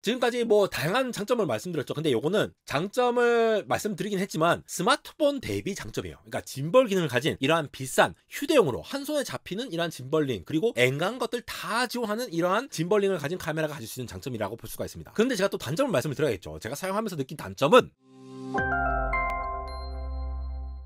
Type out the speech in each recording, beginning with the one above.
지금까지 뭐 다양한 장점을 말씀드렸죠. 근데 요거는 장점을 말씀드리긴 했지만 스마트폰 대비 장점이에요. 그러니까 짐벌 기능을 가진 이러한 비싼 휴대용으로 한 손에 잡히는 이러한 짐벌링, 그리고 앵간 것들 다 지원하는 이러한 짐벌링을 가진 카메라가 가질 수 있는 장점이라고 볼 수가 있습니다. 그런데 제가 또 단점을 말씀을 드려야겠죠. 제가 사용하면서 느낀 단점은,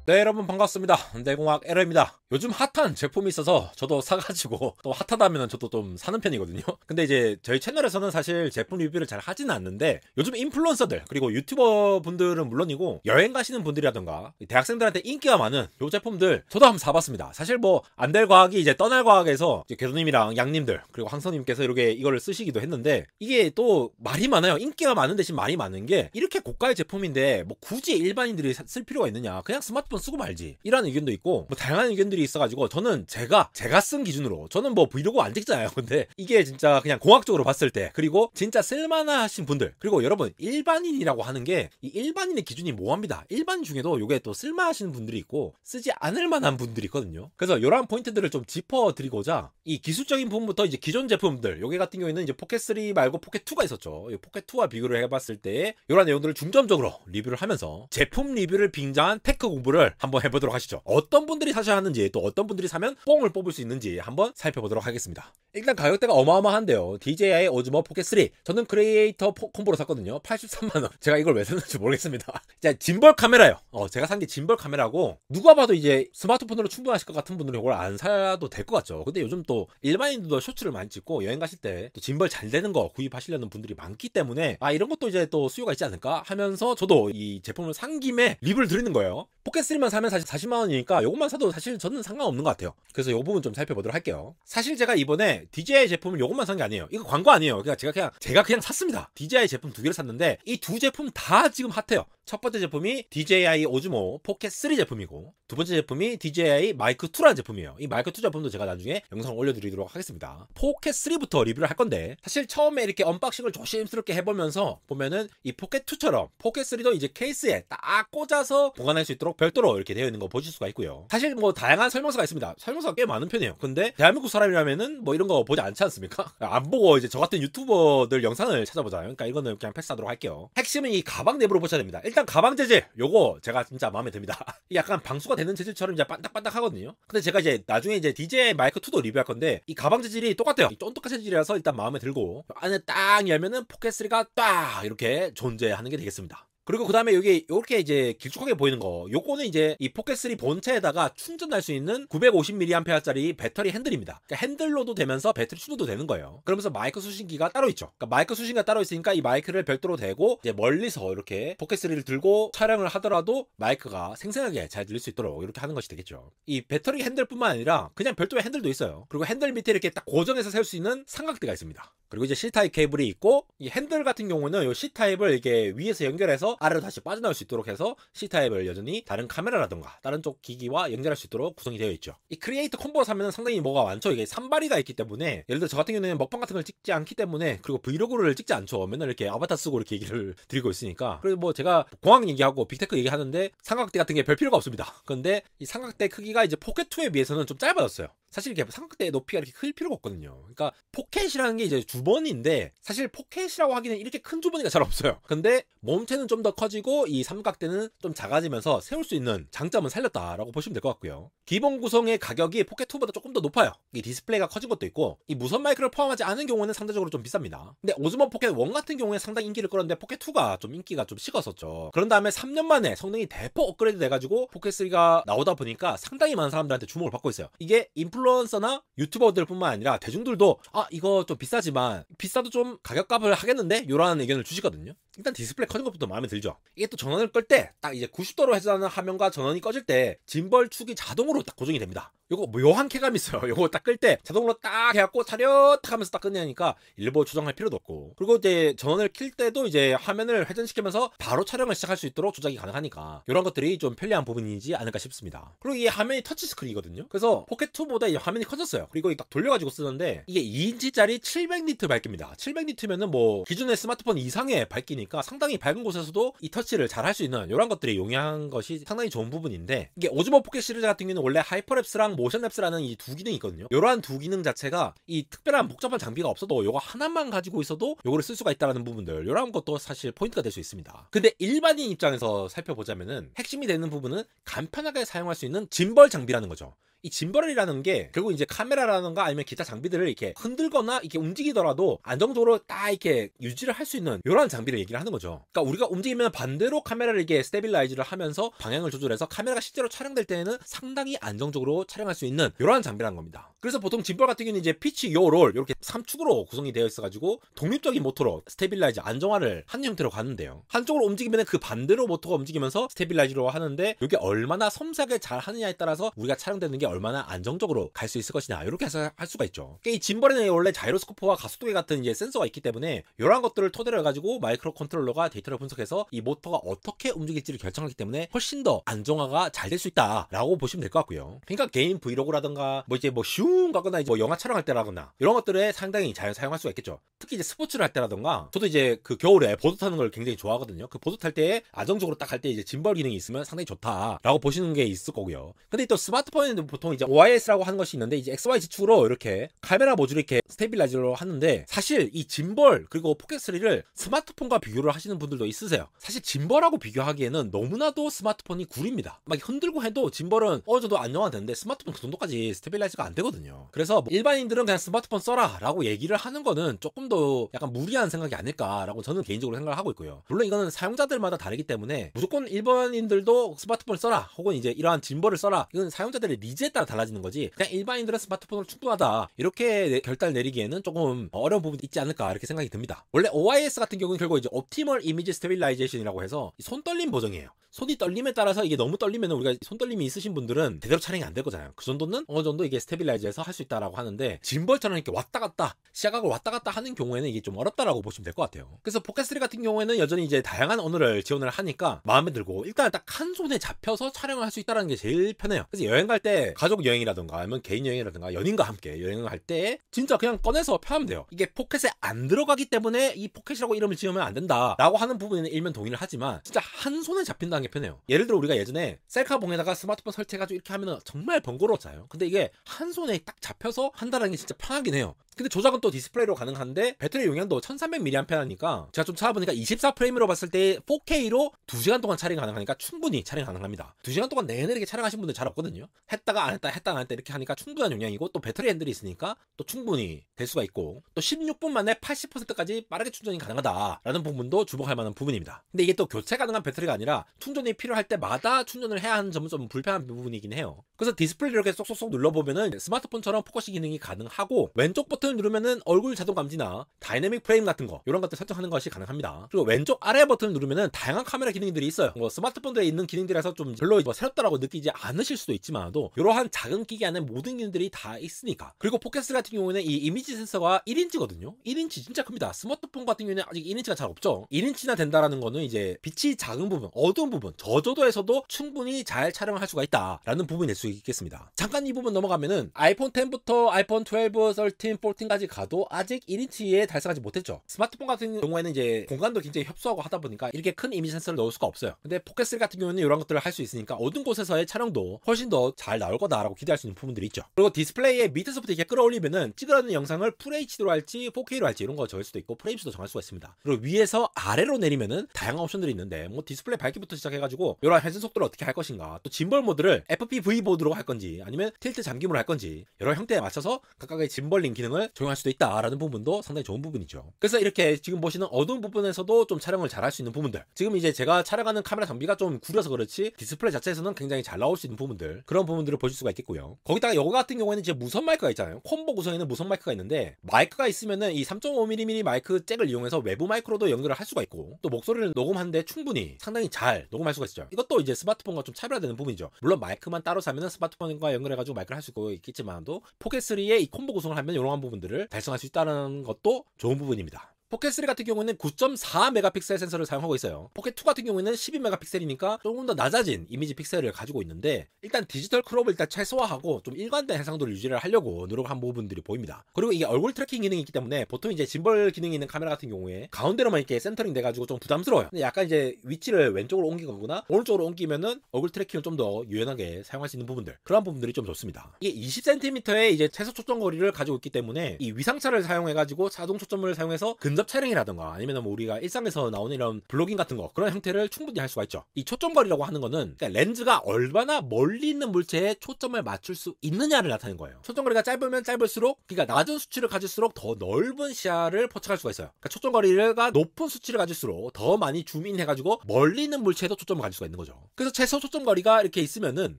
네, 여러분 반갑습니다. 내공학 에러입니다. 요즘 핫한 제품이 있어서 저도 사가지고, 또 핫하다면 저도 좀 사는 편이거든요. 근데 이제 저희 채널에서는 사실 제품 리뷰를 잘 하지는 않는데, 요즘 인플루언서들 그리고 유튜버 분들은 물론이고 여행 가시는 분들이라던가 대학생들한테 인기가 많은 요 제품들 저도 한번 사봤습니다. 사실 뭐 안될과학이 이제 떠날과학에서 이제 교수님이랑 양님들 그리고 황선님께서 이렇게 이거를 쓰시기도 했는데, 이게 또 말이 많아요. 인기가 많은 대신 말이 많은 게, 이렇게 고가의 제품인데 뭐 굳이 일반인들이 쓸 필요가 있느냐, 그냥 스마트폰 쓰고 말지, 이라는 의견도 있고, 뭐 다양한 의견들이 있어가지고, 저는 제가 쓴 기준으로, 저는 뭐 브이로그 안 찍잖아요. 근데 이게 진짜 그냥 공학적으로 봤을 때, 그리고 진짜 쓸만하신 분들, 그리고 여러분 일반인이라고 하는 게 이 일반인의 기준이 모호합니다. 일반인 중에도 요게 또 쓸만하시는 분들이 있고 쓰지 않을 만한 분들이 있거든요. 그래서 이러한 포인트들을 좀 짚어드리고자 이 기술적인 부분부터 이제 기존 제품들, 요게 같은 경우에는 이제 포켓3 말고 포켓2가 있었죠. 포켓2와 비교를 해봤을 때 이런 내용들을 중점적으로 리뷰를 하면서 제품 리뷰를 빙자한 테크 공부를 한번 해보도록 하시죠. 어떤 분들이 사셔야 하는지, 또 어떤 분들이 사면 뽕을 뽑을 수 있는지 한번 살펴보도록 하겠습니다. 일단 가격대가 어마어마한데요. DJI 오즈모 포켓3, 저는 크리에이터 콤보로 샀거든요. 83만원. 제가 이걸 왜 샀는지 모르겠습니다. 자, 짐벌 카메라요. 제가 산 게 짐벌 카메라고, 누가 봐도 이제 스마트폰으로 충분하실 것 같은 분들은 이걸 안 사도 될 것 같죠. 근데 요즘 또 일반인들도 쇼츠를 많이 찍고 여행 가실 때 또 짐벌 잘 되는 거 구입하시려는 분들이 많기 때문에, 이런 것도 이제 또 수요가 있지 않을까 하면서 저도 이 제품을 산 김에 리뷰를 드리는 거예요. 포켓3만 사면 사실 40만원이니까 요것만 사도 사실 저는 상관없는 것 같아요. 그래서 요 부분 좀 살펴보도록 할게요. 사실 제가 이번에 DJI 제품을 요것만 산 게 아니에요. 이거 광고 아니에요. 그러니까 제가 그냥 샀습니다. DJI 제품 2개를 샀는데 이 두 제품 다 지금 핫해요. 첫 번째 제품이 DJI 오즈모 포켓3 제품이고, 두 번째 제품이 DJI 마이크 2라는 제품이에요. 이 마이크 2 제품도 제가 나중에 영상 올려드리도록 하겠습니다. 포켓3부터 리뷰를 할 건데, 사실 처음에 이렇게 언박싱을 조심스럽게 해보면서 보면은 이 포켓2처럼 포켓3도 이제 케이스에 딱 꽂아서 보관할 수 있도록 별도로 이렇게 되어 있는 거 보실 수가 있고요. 사실 뭐 다양한 설명서가 있습니다. 설명서가 꽤 많은 편이에요. 근데 대한민국 사람이라면은 뭐 이런 거 보지 않지 않습니까? 안 보고 이제 저 같은 유튜버들 영상을 찾아보잖아요. 그러니까 이거는 그냥 패스하도록 할게요. 핵심은 이 가방 내부로 보셔야 됩니다. 일단 가방 재질, 요거 제가 진짜 마음에 듭니다. 약간 방수가 되는 재질처럼 이제 반딱반딱 하거든요. 근데 제가 이제 나중에 이제 DJI 마이크 2도 리뷰할 건데, 이 가방 재질이 똑같아요. 쫀득한 재질이라서 일단 마음에 들고, 안에 딱 열면은 포켓3가 딱 이렇게 존재하는 게 되겠습니다. 그리고 그 다음에 여기 이렇게 이제 길쭉하게 보이는 거, 요거는 이제 이 포켓3 본체에다가 충전할 수 있는 950mAh짜리 배터리 핸들입니다. 그러니까 핸들로도 되면서 배터리 충전도 되는 거예요. 그러면서 마이크 수신기가 따로 있죠. 그러니까 마이크 수신기가 따로 있으니까 이 마이크를 별도로 대고 이제 멀리서 이렇게 포켓3를 들고 촬영을 하더라도 마이크가 생생하게 잘 들릴 수 있도록 이렇게 하는 것이 되겠죠. 이 배터리 핸들뿐만 아니라 그냥 별도의 핸들도 있어요. 그리고 핸들 밑에 이렇게 딱 고정해서 세울 수 있는 삼각대가 있습니다. 그리고 이제 C타입 케이블이 있고, 이 핸들 같은 경우는 이 C타입을 이렇게 위에서 연결해서 아래로 다시 빠져나올 수 있도록 해서 C타입을 여전히 다른 카메라라던가 다른 쪽 기기와 연결할 수 있도록 구성이 되어 있죠. 이 크리에이터 콤보가 사면은 상당히 뭐가 많죠. 이게 산발이가 있기 때문에, 예를 들어 저 같은 경우는 먹방 같은 걸 찍지 않기 때문에, 그리고 브이로그를 찍지 않죠. 맨날 이렇게 아바타 쓰고 이렇게 얘기를 드리고 있으니까. 그리고 뭐 제가 공학 얘기하고 빅테크 얘기하는데 삼각대 같은 게 별 필요가 없습니다. 근데 이 삼각대 크기가 이제 포켓2에 비해서는 좀 짧아졌어요. 사실 이게 삼각대 높이가 이렇게 클 필요가 없거든요. 그러니까 포켓이라는 게 이제 주머니인데, 사실 포켓이라고 하기는 이렇게 큰 주머니가 잘 없어요. 근데 몸체는 좀 더 커지고 이 삼각대는 좀 작아지면서 세울 수 있는 장점은 살렸다라고 보시면 될 것 같고요. 기본 구성의 가격이 포켓2보다 조금 더 높아요. 이 디스플레이가 커진 것도 있고, 이 무선 마이크를 포함하지 않은 경우는 상대적으로 좀 비쌉니다. 근데 오즈모 포켓 1 같은 경우에 상당히 인기를 끌었는데 포켓2가 좀 인기가 좀 식었었죠. 그런 다음에 3년 만에 성능이 대폭 업그레이드 돼가지고 포켓3가 나오다 보니까 상당히 많은 사람들한테 주목을 받고 있어요. 이게 인플루언서나 유튜버들 뿐만 아니라 대중들도 이거 좀 비싸지만 비싸도 좀 가격값을 하겠는데? 요런 의견을 주시거든요. 일단 디스플레이 커진 것부터 마음에 들죠. 이게 또 전원을 끌 때 딱 이제 90도로 해제하는 화면과 전원이 꺼질 때 짐벌축이 자동으로 딱 고정이 됩니다. 요거 묘한 쾌감이 있어요. 요거 딱 끌 때 자동으로 딱 해갖고 차렷 하면서 딱 끝내니까 일부러 조정할 필요도 없고, 그리고 이제 전원을 킬 때도 이제 화면을 회전시키면서 바로 촬영을 시작할 수 있도록 조작이 가능하니까 이런 것들이 좀 편리한 부분이지 않을까 싶습니다. 그리고 이 화면이 터치스크린이거든요. 그래서 포켓2보다 이 화면이 커졌어요. 그리고 딱 돌려가지고 쓰는데 이게 2인치짜리 700니트 밝기입니다. 700니트면은 뭐 기존의 스마트폰 이상의 밝기니 보니까 상당히 밝은 곳에서도 이 터치를 잘 할 수 있는 이런 것들이 용이한 것이 상당히 좋은 부분인데, 이게 오즈모 포켓 시리즈 같은 경우는 원래 하이퍼랩스랑 모션랩스라는 이 두 기능이 있거든요. 이러한 두 기능 자체가 이 특별한 복잡한 장비가 없어도 요거 하나만 가지고 있어도 요거를 쓸 수가 있다는 부분들, 이런 것도 사실 포인트가 될 수 있습니다. 근데 일반인 입장에서 살펴보자면은 핵심이 되는 부분은 간편하게 사용할 수 있는 짐벌 장비라는 거죠. 이 짐벌이라는 게 결국 이제 카메라라든가 아니면 기타 장비들을 이렇게 흔들거나 이렇게 움직이더라도 안정적으로 딱 이렇게 유지를 할 수 있는 이런 장비를 얘기를 하는 거죠. 그러니까 우리가 움직이면 반대로 카메라를 이렇게 스테빌라이즈를 하면서 방향을 조절해서 카메라가 실제로 촬영될 때에는 상당히 안정적으로 촬영할 수 있는 이러한 장비라는 겁니다. 그래서 보통 짐벌 같은 경우는 이제 피치, 요, 롤 이렇게 3축으로 구성이 되어 있어가지고 독립적인 모터로 스테빌라이즈 안정화를 하는 형태로 가는데요. 한쪽으로 움직이면 그 반대로 모터가 움직이면서 스테빌라이즈로 하는데, 이게 얼마나 섬세하게 잘 하느냐에 따라서 우리가 촬영되는 게 얼마나 안정적으로 갈 수 있을 것이냐, 이렇게 해서 할 수가 있죠. 이 짐벌에는 원래 자이로스코프와 가속도계 같은 이제 센서가 있기 때문에 이러한 것들을 토대로 해가지고 마이크로 컨트롤러가 데이터를 분석해서 이 모터가 어떻게 움직일지를 결정하기 때문에 훨씬 더 안정화가 잘 될 수 있다라고 보시면 될 것 같고요. 그러니까 개인 브이로그라든가 뭐 이제 뭐 슝 가거나 이제 뭐 영화 촬영할 때라거나 이런 것들에 상당히 잘 사용할 수가 있겠죠. 특히 이제 스포츠를 할 때라든가, 저도 이제 그 겨울에 보드 타는 걸 굉장히 좋아하거든요. 그 보드 탈 때 안정적으로 딱 할 때 이제 짐벌 기능이 있으면 상당히 좋다라고 보시는 게 있을 거고요. 근데 또 스마트폰에는 보통 이제 OIS라고 하는 것이 있는데, 이제 XY 지축으로 이렇게 카메라 모듈을 이렇게 스테빌라이저로 하는데, 사실 이 짐벌 그리고 포켓3를 스마트폰과 비교를 하시는 분들도 있으세요. 사실 짐벌하고 비교하기에는 너무나도 스마트폰이 구립니다. 막 흔들고 해도 짐벌은 어느 정도 안정화되는데 스마트폰 그 정도까지 스테빌라이저가 안 되거든요. 그래서 일반인들은 그냥 스마트폰 써라 라고 얘기를 하는 거는 조금 더 약간 무리한 생각이 아닐까라고 저는 개인적으로 생각을 하고 있고요. 물론 이거는 사용자들마다 다르기 때문에 무조건 일반인들도 스마트폰을 써라 혹은 이제 이러한 짐벌을 써라, 이건 사용자들의 니즈에 따라 달라지는 거지, 그냥 일반인들은 스마트폰으로 충분하다 이렇게 결단 내리기에는 조금 어려운 부분이 있지 않을까, 이렇게 생각이 듭니다. 원래 OIS 같은 경우는 결국 이제 옵티멀 이미지 스테빌라이제이션이라고 해서 손 떨림 버전이에요. 손이 떨림에 따라서 이게 너무 떨리면, 우리가 손 떨림이 있으신 분들은 제대로 촬영이 안 될 거잖아요. 그 정도는 어느 정도 이게 스테빌라이즈해서 할 수 있다라고 하는데, 짐벌처럼 이렇게 왔다 갔다 시야각을 왔다 갔다 하는 경우에는 이게 좀 어렵다라고 보시면 될 것 같아요. 그래서 포켓3 같은 경우에는 여전히 이제 다양한 언어를 지원을 하니까 마음에 들고, 일단 딱 한 손에 잡혀서 촬영을 할 수 있다는 게 제일 편해요. 그래서 여행 갈 때, 가족 여행이라든가 아니면 개인 여행이라든가 연인과 함께 여행을 할 때 진짜 그냥 꺼내서 펴면 돼요. 이게 포켓에 안 들어가기 때문에 이 포켓이라고 이름을 지으면 안 된다라고 하는 부분에는 일면 동의를 하지만, 진짜 한 손에 잡힌다는 게 편해요. 예를 들어 우리가 예전에 셀카봉에다가 스마트폰 설치해가지고 이렇게 하면 정말 번거로웠잖아요. 근데 이게 한 손에 딱 잡혀서 한다는 게 진짜 편하긴 해요. 근데 조작은 또 디스플레이로 가능한데, 배터리 용량도 1300mAh니까 제가 좀 찾아보니까 24프레임으로 봤을 때 4K로 2시간 동안 촬영 가능하니까 충분히 촬영 가능합니다. 2시간 동안 내내 이렇게 촬영하신 분들 잘 없거든요. 했다가 안 했다, 했다가 안 했다 이렇게 하니까 충분한 용량이고, 또 배터리 핸들이 있으니까 또 충분히 될 수가 있고, 또 16분 만에 80%까지 빠르게 충전이 가능하다라는 부분도 주목할 만한 부분입니다. 근데 이게 또 교체 가능한 배터리가 아니라 충전이 필요할 때마다 충전을 해야 하는 점은 좀 불편한 부분이긴 해요. 그래서 디스플레이를 이렇게 쏙쏙쏙 눌러보면은 스마트폰처럼 포커싱 기능이 가능하고, 왼쪽 버튼을 누르면은 얼굴 자동 감지나 다이내믹 프레임 같은 거, 이런 것들 설정하는 것이 가능합니다. 그리고 왼쪽 아래 버튼을 누르면은 다양한 카메라 기능들이 있어요. 뭐 스마트폰들에 있는 기능들에서 좀 별로 뭐 새롭다라고 느끼지 않으실 수도 있지만도, 이러한 작은 기기 안에 모든 기능들이 다 있으니까. 그리고 포켓3 같은 경우에는 이 이미지 센서가 1인치거든요 1인치 진짜 큽니다. 스마트폰 같은 경우에는 아직 1인치가 잘 없죠. 1인치나 된다라는 거는 이제 빛이 작은 부분, 어두운 부분, 저조도에서도 충분히 잘 촬영을 할 수가 있다라는 부분이 될 수 있겠습니다. 잠깐 이 부분 넘어가면은 아이폰 10부터 아이폰 12, 13, 14까지 가도 아직 1인치에 달성하지 못했죠. 스마트폰 같은 경우에는 이제 공간도 굉장히 협소하고 하다 보니까 이렇게 큰 이미지 센서를 넣을 수가 없어요. 근데 포켓3 같은 경우에는 이런 것들을 할 수 있으니까 어두운 곳에서의 촬영도 훨씬 더 잘 나올 거다라고 기대할 수 있는 부분들이 있죠. 그리고 디스플레이에 밑에서부터 이렇게 끌어올리면은 찍으라는 영상을 FHD로 할지 4K로 할지 이런 거 정할 수도 있고, 프레임수도 정할 수가 있습니다. 그리고 위에서 아래로 내리면은 다양한 옵션들이 있는데, 뭐 디스플레이 밝기부터 시작해가지고 이런 회전 속도를 어떻게 할 것인가, 또 짐벌 모드를 FPV 모드로 할 건지 아니면 틸트 잠김으로 할 건지, 여러 형태에 맞춰서 각각의 짐벌링 기능을 적용할 수도 있다라는 부분도 상당히 좋은 부분이죠. 그래서 이렇게 지금 보시는 어두운 부분에서도 좀 촬영을 잘 할 수 있는 부분들, 지금 이제 제가 촬영하는 카메라 장비가 좀 구려서 그렇지 디스플레이 자체에서는 굉장히 잘 나올 수 있는 부분들, 그런 부분들을 보실 수가 있겠고요. 거기다가 이거 같은 경우에는 이제 무선 마이크가 있잖아요. 콤보 구성에는 무선 마이크가 있는데, 마이크가 있으면은 이 3.5mm 마이크 잭을 이용해서 외부 마이크로도 연결을 할 수가 있고, 또 목소리를 녹음하는데 충분히 상당히 잘 녹음할 수가 있죠. 이것도 이제 스마트폰과 좀 차별화되는 부분이죠. 물론 마이크만 따로 사면은 스마트폰과 연결해가지고 마이크를 할 수 있겠지만도, 포켓3의 이 콤보 구성을 하면 이런 부분들을 달성할 수 있다는 것도 좋은 부분입니다. 포켓3 같은 경우는 9.4 메가픽셀 센서를 사용하고 있어요. 포켓2 같은 경우에는 12 메가픽셀이니까 조금 더 낮아진 이미지 픽셀을 가지고 있는데, 일단 디지털 크롭을 일단 최소화하고 좀 일관된 해상도를 유지를 하려고 노력한 부분들이 보입니다. 그리고 이게 얼굴 트래킹 기능이 있기 때문에 보통 이제 짐벌 기능이 있는 카메라 같은 경우에 가운데로만 이렇게 센터링 돼가지고 좀 부담스러워요. 근데 약간 이제 위치를 왼쪽으로 옮기거나 오른쪽으로 옮기면은 얼굴 트래킹을 좀 더 유연하게 사용할 수 있는 부분들, 그런 부분들이 좀 좋습니다. 이게 20cm의 이제 최소 초점 거리를 가지고 있기 때문에 이 위상차를 사용해가지고 자동 초점을 사용해서 근접 촬영이라던가 아니면 뭐 우리가 일상에서 나오는 이런 블로깅 같은 거, 그런 형태를 충분히 할 수가 있죠. 이 초점 거리라고 하는 거는 그러니까 렌즈가 얼마나 멀리 있는 물체에 초점을 맞출 수 있느냐를 나타내는 거예요. 초점 거리가 짧으면 짧을수록, 그러니까 낮은 수치를 가질수록 더 넓은 시야를 포착할 수가 있어요. 그러니까 초점 거리가 높은 수치를 가질수록 더 많이 줌인 해가지고 멀리 있는 물체에도 초점을 가질 수가 있는 거죠. 그래서 최소 초점 거리가 이렇게 있으면은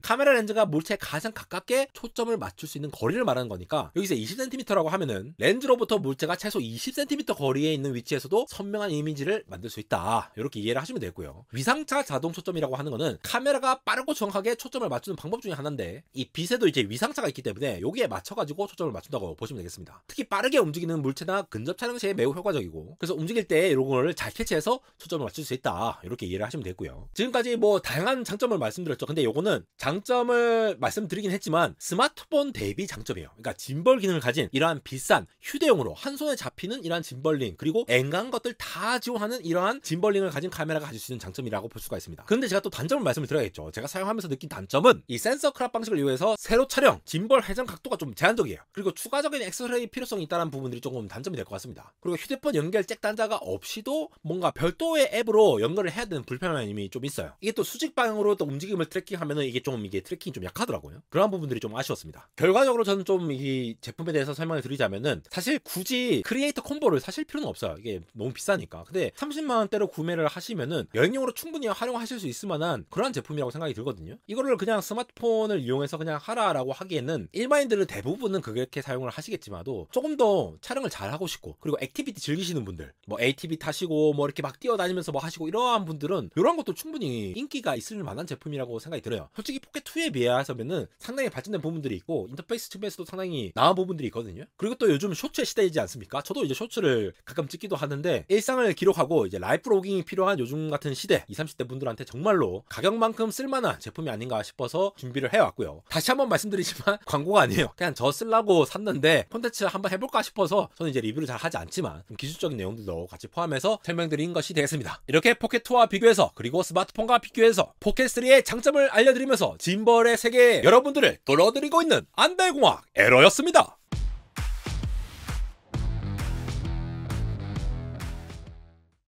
카메라 렌즈가 물체에 가장 가깝게 초점을 맞출 수 있는 거리를 말하는 거니까, 여기서 20cm라고 하면은 렌즈로부터 물체가 최소 20cm 거리에 있는 위치에서도 선명한 이미지를 만들 수 있다, 이렇게 이해를 하시면 되고요. 위상차 자동 초점이라고 하는 거는 카메라가 빠르고 정확하게 초점을 맞추는 방법 중에 하나인데, 이 빛에도 이제 위상차가 있기 때문에 여기에 맞춰가지고 초점을 맞춘다고 보시면 되겠습니다. 특히 빠르게 움직이는 물체나 근접 촬영 시에 매우 효과적이고, 그래서 움직일 때 이런 걸 잘 캐치해서 초점을 맞출 수 있다, 이렇게 이해를 하시면 되고요. 지금까지 뭐 다양한 장점을 말씀드렸죠. 근데 요거는 장점을 말씀드리긴 했지만 스마트폰 대비 장점이에요. 그러니까 짐벌 기능을 가진 이러한 비싼 휴대용으로 한 손에 잡히는 이러한 짐벌링, 그리고 앵간 것들 다 지원하는 이러한 짐벌링을 가진 카메라가 가질 수 있는 장점이라고 볼 수가 있습니다. 근데 제가 또 단점을 말씀을 드려야겠죠. 제가 사용하면서 느낀 단점은 이 센서 크랍 방식을 이용해서 세로 촬영, 짐벌 회전 각도가 좀 제한적이에요. 그리고 추가적인 엑스레이 필요성이 있다는 부분들이 조금 단점이 될 것 같습니다. 그리고 휴대폰 연결 잭 단자가 없이도 뭔가 별도의 앱으로 연결을 해야 되는 불편함이 좀 있어요. 이게 또 수직 방향으로 또 움직임을 트래킹하면은 이게 트래킹이 좀 약하더라고요. 그런 부분들이 좀 아쉬웠습니다. 결과적으로 저는 좀 이 제품에 대해서 설명을 드리자면은, 사실 굳이 크리에이터 콤보를 사실 필요는 없어요. 이게 너무 비싸니까. 근데 30만원대로 구매를 하시면은 여행용으로 충분히 활용하실 수 있을 만한 그런 제품이라고 생각이 들거든요. 이거를 그냥 스마트폰을 이용해서 그냥 하라라고 하기에는 일반인들은 대부분은 그렇게 사용을 하시겠지만도, 조금 더 촬영을 잘 하고 싶고, 그리고 액티비티 즐기시는 분들, 뭐 ATV 타시고 뭐 이렇게 막 뛰어다니면서 뭐 하시고 이러한 분들은 이런 것도 충분히 인기가 있을 만한 제품이라고 생각이 들어요. 솔직히 포켓2에 비해서면은 상당히 발전된 부분들이 있고, 인터페이스 측면에서도 상당히 나은 부분들이 있거든요. 그리고 또 요즘 쇼츠의 시대이지 않습니까? 저도 이제 쇼츠를 가끔 찍기도 하는데, 일상을 기록하고 이제 라이프 로깅이 필요한 요즘 같은 시대 20, 30대 분들한테 정말로 가격만큼 쓸만한 제품이 아닌가 싶어서 준비를 해왔고요. 다시 한번 말씀드리지만 광고가 아니에요. 그냥 저 쓰려고 샀는데 콘텐츠 한번 해볼까 싶어서 저는 이제 리뷰를 잘 하지 않지만 좀 기술적인 내용들도 같이 포함해서 설명드린 것이 되겠습니다. 이렇게 포켓2와 비교해서, 그리고 스마트폰과 비교해서 포켓3의 장점을 알려드리면서 짐벌의 세계에 여러분들을 끌어들이고 있는 안달공학 에러였습니다.